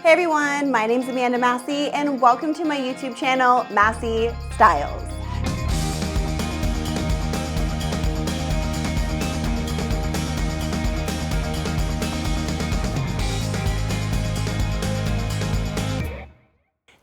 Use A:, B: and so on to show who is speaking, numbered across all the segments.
A: Hey everyone, my name's Amanda Massey and welcome to my YouTube channel, Massey Styles.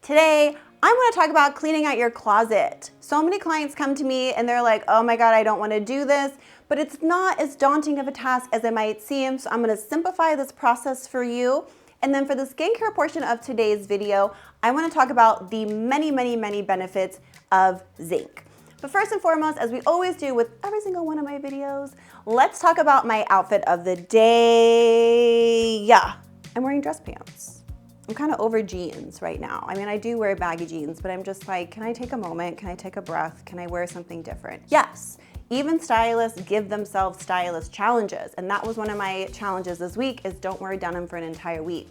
A: Today, I want to talk about cleaning out your closet. So many clients come to me and they're like, oh my God, I don't want to do this, but it's not as daunting of a task as it might seem. So I'm going to simplify this process for you. And then for the skincare portion of today's video, I want to talk about the many benefits of zinc. But first and foremost, as we always do with every single one of my videos, let's talk about my outfit of the day. Yeah, I'm wearing dress pants. I'm kind of over jeans right now. I mean, I do wear baggy jeans, but I'm just like, can I take a moment? Can I take a breath? Can I wear something different? Yes. Even stylists give themselves stylist challenges. And that was one of my challenges this week is don't wear denim for an entire week.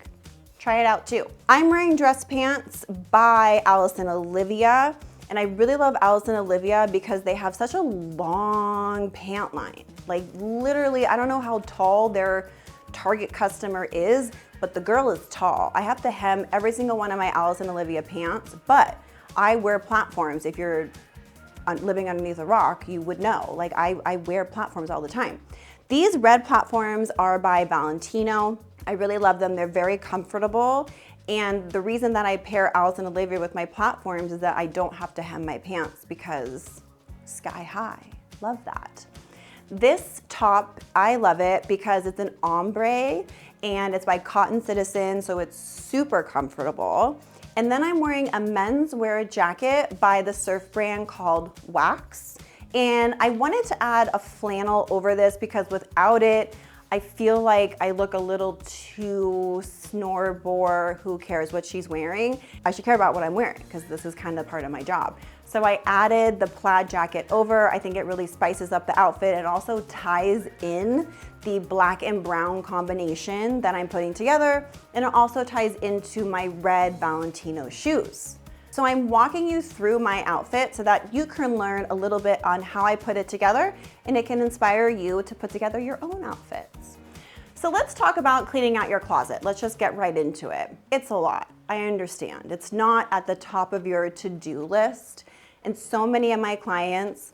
A: Try it out too. I'm wearing dress pants by Alice and Olivia. And I really love Alice and Olivia because they have such a long pant line. Like literally, I don't know how tall their target customer is, but the girl is tall. I have to hem every single one of my Alice and Olivia pants, but I wear platforms. If you're living underneath a rock, you would know. Like I wear platforms all the time. These red platforms are by Valentino. I really love them. They're very comfortable. And the reason that I pair Alice and Olivia with my platforms is that I don't have to hem my pants because sky high. Love that. This top, I love it because it's an ombre and it's by Cotton Citizen, so it's super comfortable. And then I'm wearing a menswear jacket by the surf brand called Wax. And I wanted to add a flannel over this because without it, I feel like I look a little too snore bore, who cares what she's wearing. I should care about what I'm wearing because this is kind of part of my job. So I added the plaid jacket over. I think it really spices up the outfit. It also ties in the black and brown combination that I'm putting together. And it also ties into my red Valentino shoes. So I'm walking you through my outfit so that you can learn a little bit on how I put it together and it can inspire you to put together your own outfits. So let's talk about cleaning out your closet. Let's just get right into it. It's a lot, I understand. It's not at the top of your to-do list. And so many of my clients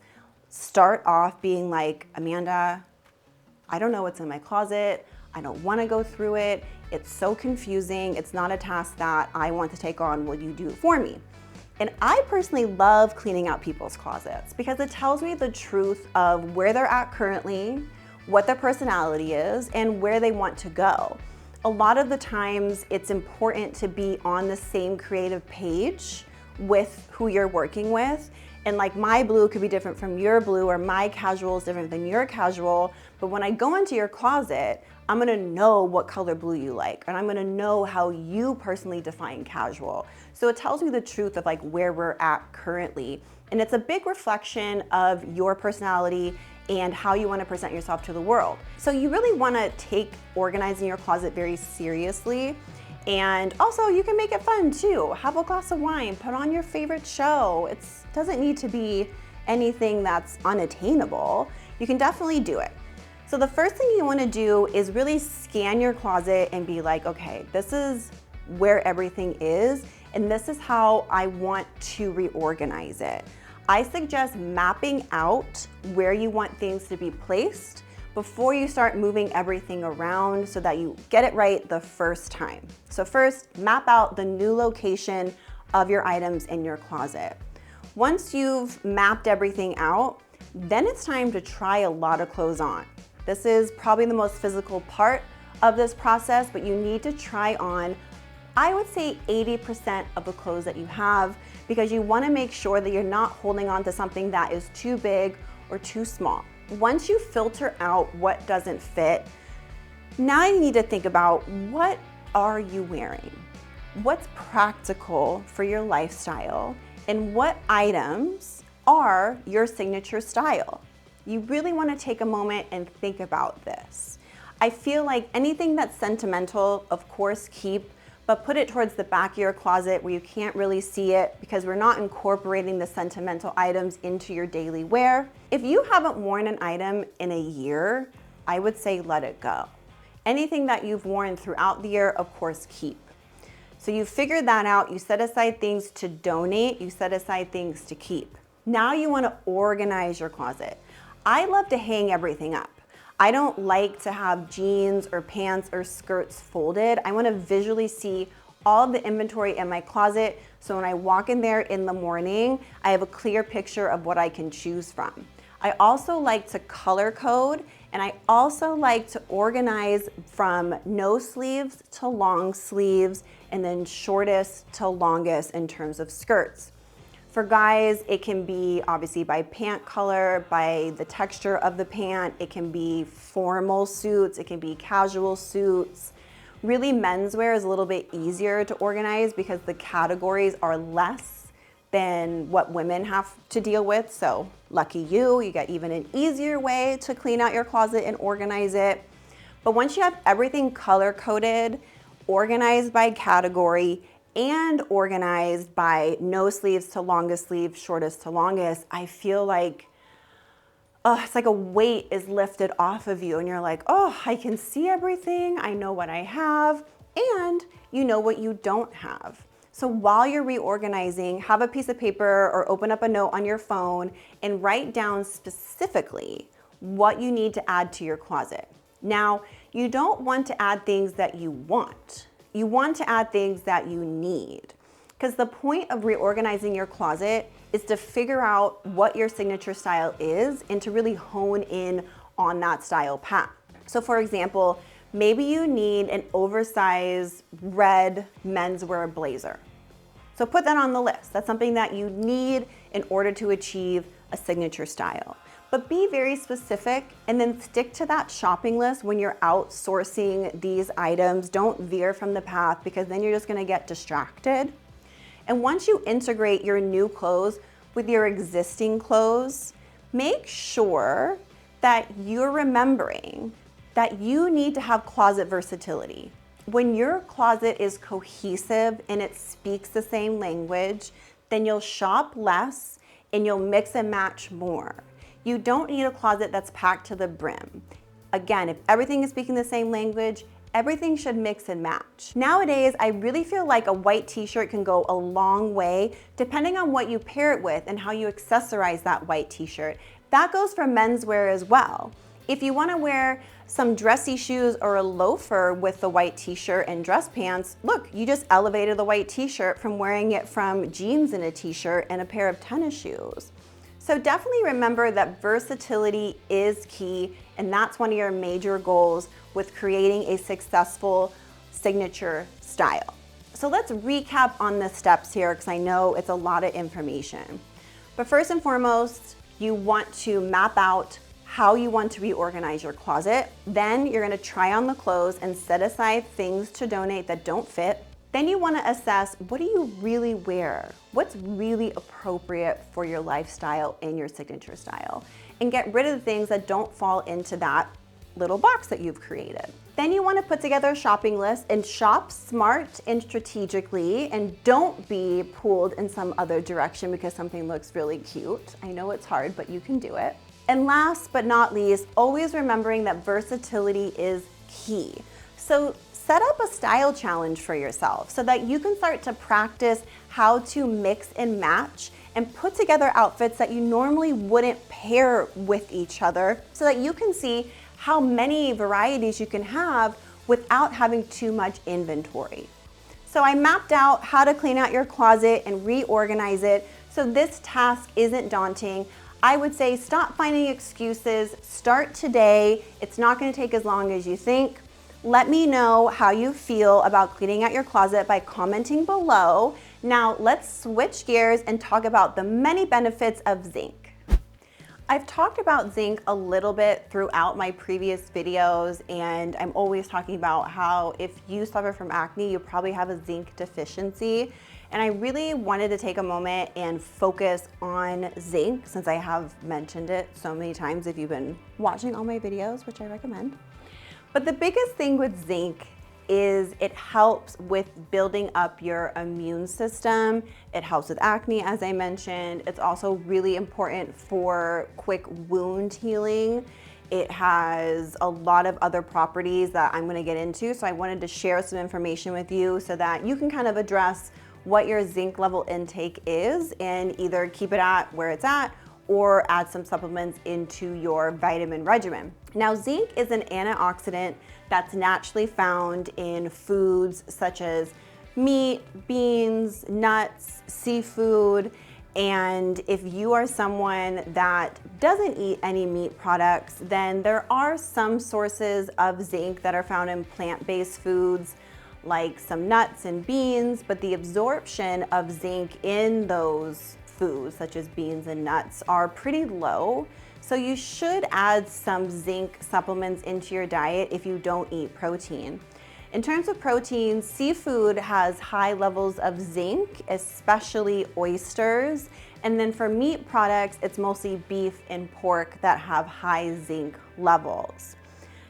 A: start off being like, Amanda, I don't know what's in my closet. I don't want to go through it. It's so confusing. It's not a task that I want to take on. Will you do it for me? And I personally love cleaning out people's closets because it tells me the truth of where they're at currently, what their personality is, and where they want to go. A lot of the times it's important to be on the same creative page with who you're working with. And like my blue could be different from your blue, or my casual is different than your casual. But when I go into your closet, I'm gonna know what color blue you like, and I'm gonna know how you personally define casual. So it tells me the truth of like where we're at currently. And it's a big reflection of your personality and how you wanna present yourself to the world. So you really wanna take organizing your closet very seriously. And also you can make it fun too. Have a glass of wine, put on your favorite show. It doesn't need to be anything that's unattainable. You can definitely do it. So the first thing you wanna do is really scan your closet and be like, okay, this is where everything is, and this is how I want to reorganize it. I suggest mapping out where you want things to be placed before you start moving everything around so that you get it right the first time. So first, map out the new location of your items in your closet. Once you've mapped everything out, then it's time to try a lot of clothes on. This is probably the most physical part of this process, but you need to try on, I would say 80% of the clothes that you have, because you wanna make sure that you're not holding on to something that is too big or too small. Once you filter out what doesn't fit, now you need to think about what are you wearing? What's practical for your lifestyle? And what items are your signature style? You really want to take a moment and think about this. I feel like anything that's sentimental, of course, keep, but put it towards the back of your closet where you can't really see it because we're not incorporating the sentimental items into your daily wear. If you haven't worn an item in a year, I would say let it go. Anything that you've worn throughout the year, of course, keep. So you figured that out, you set aside things to donate, you set aside things to keep. Now you want to organize your closet. I love to hang everything up. I don't like to have jeans or pants or skirts folded. I want to visually see all of the inventory in my closet, so when I walk in there in the morning, I have a clear picture of what I can choose from. I also like to color code, and I also like to organize from no sleeves to long sleeves, and then shortest to longest in terms of skirts. For guys, it can be obviously by pant color, by the texture of the pant. It can be formal suits, it can be casual suits. Really, menswear is a little bit easier to organize because the categories are less than what women have to deal with. So lucky you, you got even an easier way to clean out your closet and organize it. But once you have everything color coded, organized by category, and organized by no sleeves to longest sleeve, shortest to longest, I feel like it's like a weight is lifted off of you and you're like, oh, I can see everything. I know what I have, and you know what you don't have. So while you're reorganizing, have a piece of paper or open up a note on your phone and write down specifically what you need to add to your closet. Now, you don't want to add things that you want. You want to add things that you need. Because the point of reorganizing your closet is to figure out what your signature style is and to really hone in on that style path. So for example, maybe you need an oversized red menswear blazer. So put that on the list. That's something that you need in order to achieve a signature style. But be very specific and then stick to that shopping list when you're outsourcing these items. Don't veer from the path because then you're just gonna get distracted. And once you integrate your new clothes with your existing clothes, make sure that you're remembering that you need to have closet versatility. When your closet is cohesive and it speaks the same language, then you'll shop less and you'll mix and match more. You don't need a closet that's packed to the brim. Again, if everything is speaking the same language, everything should mix and match. Nowadays, I really feel like a white t-shirt can go a long way depending on what you pair it with and how you accessorize that white t-shirt. That goes for menswear as well. If you want to wear some dressy shoes or a loafer with the white t-shirt and dress pants, look, you just elevated the white t-shirt from wearing it from jeans and a t-shirt and a pair of tennis shoes. So definitely remember that versatility is key, and that's one of your major goals with creating a successful signature style. So let's recap on the steps here because I know it's a lot of information. But first and foremost, you want to map out how you want to reorganize your closet. Then you're gonna try on the clothes and set aside things to donate that don't fit. Then you want to assess, what do you really wear? What's really appropriate for your lifestyle and your signature style? And get rid of the things that don't fall into that little box that you've created. Then you want to put together a shopping list and shop smart and strategically, and don't be pulled in some other direction because something looks really cute. I know it's hard, but you can do it. And last but not least, always remembering that versatility is key. So set up a style challenge for yourself so that you can start to practice how to mix and match and put together outfits that you normally wouldn't pair with each other so that you can see how many varieties you can have without having too much inventory. So I mapped out how to clean out your closet and reorganize it so this task isn't daunting. I would say stop finding excuses, start today. It's not going to take as long as you think. Let me know how you feel about cleaning out your closet by commenting below. Now let's switch gears and talk about the many benefits of zinc. I've talked about zinc a little bit throughout my previous videos, and I'm always talking about how if you suffer from acne, you probably have a zinc deficiency. And I really wanted to take a moment and focus on zinc since I have mentioned it so many times if you've been watching all my videos, which I recommend. But the biggest thing with zinc is it helps with building up your immune system. It helps with acne, as I mentioned. It's also really important for quick wound healing. It has a lot of other properties that I'm gonna get into, so I wanted to share some information with you so that you can kind of address what your zinc level intake is and either keep it at where it's at or add some supplements into your vitamin regimen. Now, zinc is an antioxidant that's naturally found in foods such as meat, beans, nuts, seafood, and if you are someone that doesn't eat any meat products, then there are some sources of zinc that are found in plant-based foods like some nuts and beans, but the absorption of zinc in those foods such as beans and nuts are pretty low. So you should add some zinc supplements into your diet if you don't eat protein. In terms of protein, seafood has high levels of zinc, especially oysters. And then for meat products, it's mostly beef and pork that have high zinc levels.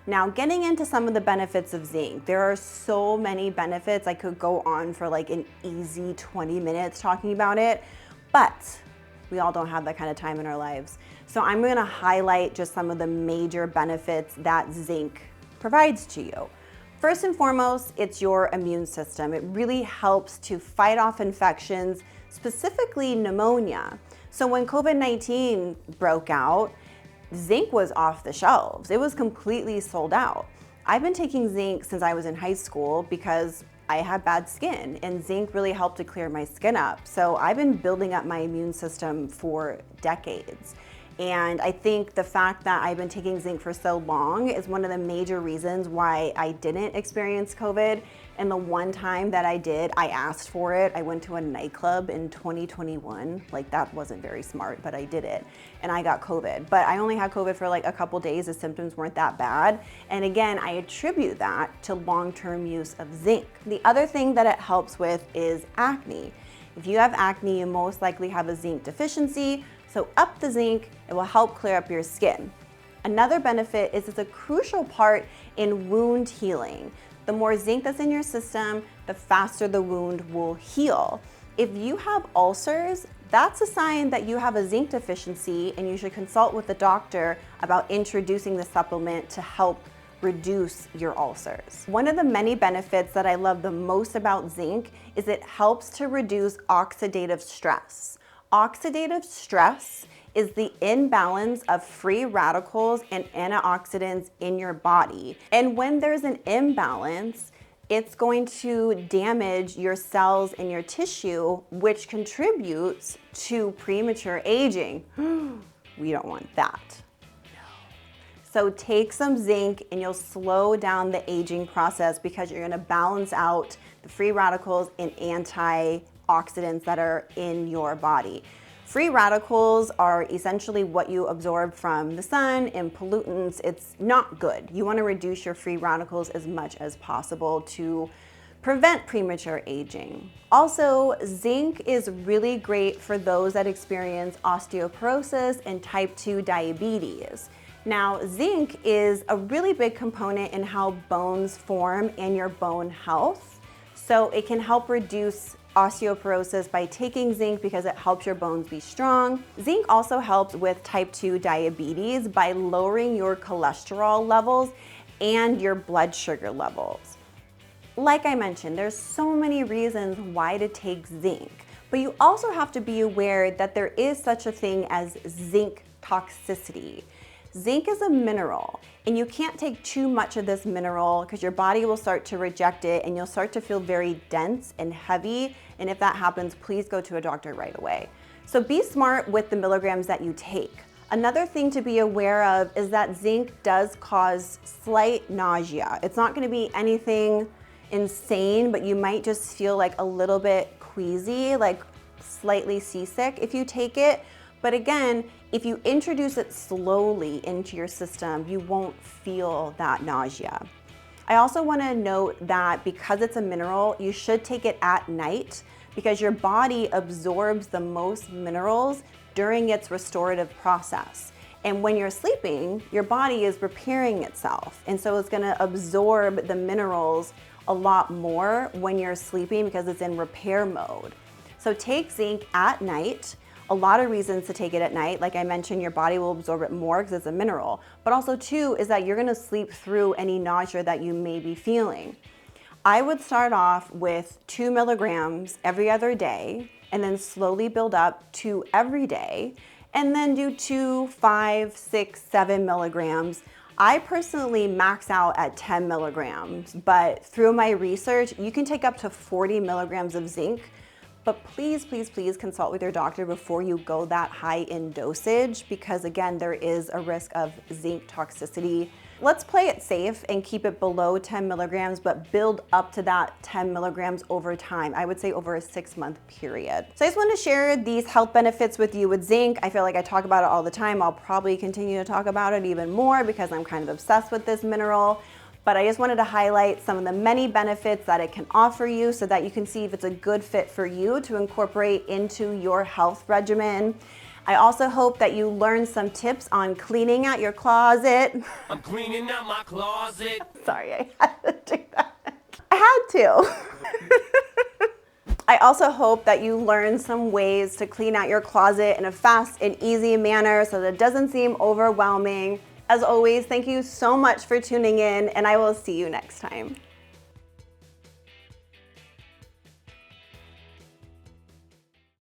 A: Now, getting into some of the benefits of zinc, there are so many benefits. I could go on for like an easy 20 minutes talking about it, but we all don't have that kind of time in our lives. So I'm gonna highlight just some of the major benefits that zinc provides to you. First and foremost, it's your immune system. It really helps to fight off infections, specifically pneumonia. So when COVID-19 broke out, zinc was off the shelves. It was completely sold out. I've been taking zinc since I was in high school because I had bad skin, and zinc really helped to clear my skin up. So I've been building up my immune system for decades. And I think the fact that I've been taking zinc for so long is one of the major reasons why I didn't experience COVID. And the one time that I did, I asked for it. I went to a nightclub in 2021. Like, that wasn't very smart, but I did it. And I got COVID. But I only had COVID for like a couple days. The symptoms weren't that bad. And again, I attribute that to long-term use of zinc. The other thing that it helps with is acne. If you have acne, you most likely have a zinc deficiency. So up the zinc, it will help clear up your skin. Another benefit is it's a crucial part in wound healing. The more zinc that's in your system, the faster the wound will heal. If you have ulcers, that's a sign that you have a zinc deficiency, and you should consult with the doctor about introducing the supplement to help reduce your ulcers. One of the many benefits that I love the most about zinc is it helps to reduce oxidative stress. Oxidative stress is the imbalance of free radicals and antioxidants in your body. And when there's an imbalance, it's going to damage your cells and your tissue, which contributes to premature aging. We don't want that. So take some zinc and you'll slow down the aging process because you're gonna balance out the free radicals and antioxidants that are in your body. Free radicals are essentially what you absorb from the sun and pollutants. It's not good. You wanna reduce your free radicals as much as possible to prevent premature aging. Also, zinc is really great for those that experience osteoporosis and type 2 diabetes. Now, zinc is a really big component in how bones form and your bone health. So it can help reduce osteoporosis by taking zinc because it helps your bones be strong. Zinc also helps with type 2 diabetes by lowering your cholesterol levels and your blood sugar levels. Like I mentioned, there's so many reasons why to take zinc, but you also have to be aware that there is such a thing as zinc toxicity. Zinc is a mineral, and you can't take too much of this mineral because your body will start to reject it and you'll start to feel very dense and heavy. And if that happens, please go to a doctor right away. So be smart with the milligrams that you take. Another thing to be aware of is that zinc does cause slight nausea. It's not going to be anything insane, but you might just feel like a little bit queasy, like slightly seasick if you take it. But again, if you introduce it slowly into your system, you won't feel that nausea. I also want to note that because it's a mineral, you should take it at night because your body absorbs the most minerals during its restorative process. And when you're sleeping, your body is repairing itself. And so it's going to absorb the minerals a lot more when you're sleeping because it's in repair mode. So take zinc at night. a lot of reasons to take it at night. Like I mentioned, your body will absorb it more because it's a mineral. But also too is that you're gonna sleep through any nausea that you may be feeling. I would start off with 2 milligrams every other day and then slowly build up to every day and then do 2, 5, 6, 7 milligrams. I personally max out at 10 milligrams, but through my research, you can take up to 40 milligrams of zinc. But please, please, please consult with your doctor before you go that high in dosage, because again, there is a risk of zinc toxicity. Let's play it safe and keep it below 10 milligrams, but build up to that 10 milligrams over time. I would say over a 6-month period. So I just want to share these health benefits with you with zinc. I feel like I talk about it all the time. I'll probably continue to talk about it even more because I'm kind of obsessed with this mineral. But I just wanted to highlight some of the many benefits that it can offer you so that you can see if it's a good fit for you to incorporate into your health regimen. I also hope that you learned some tips on cleaning out your closet.
B: I'm cleaning out my closet.
A: Sorry, I had to do that. I had to. I also hope that you learned some ways to clean out your closet in a fast and easy manner so that it doesn't seem overwhelming. As always, thank you so much for tuning in, and I will see you next time.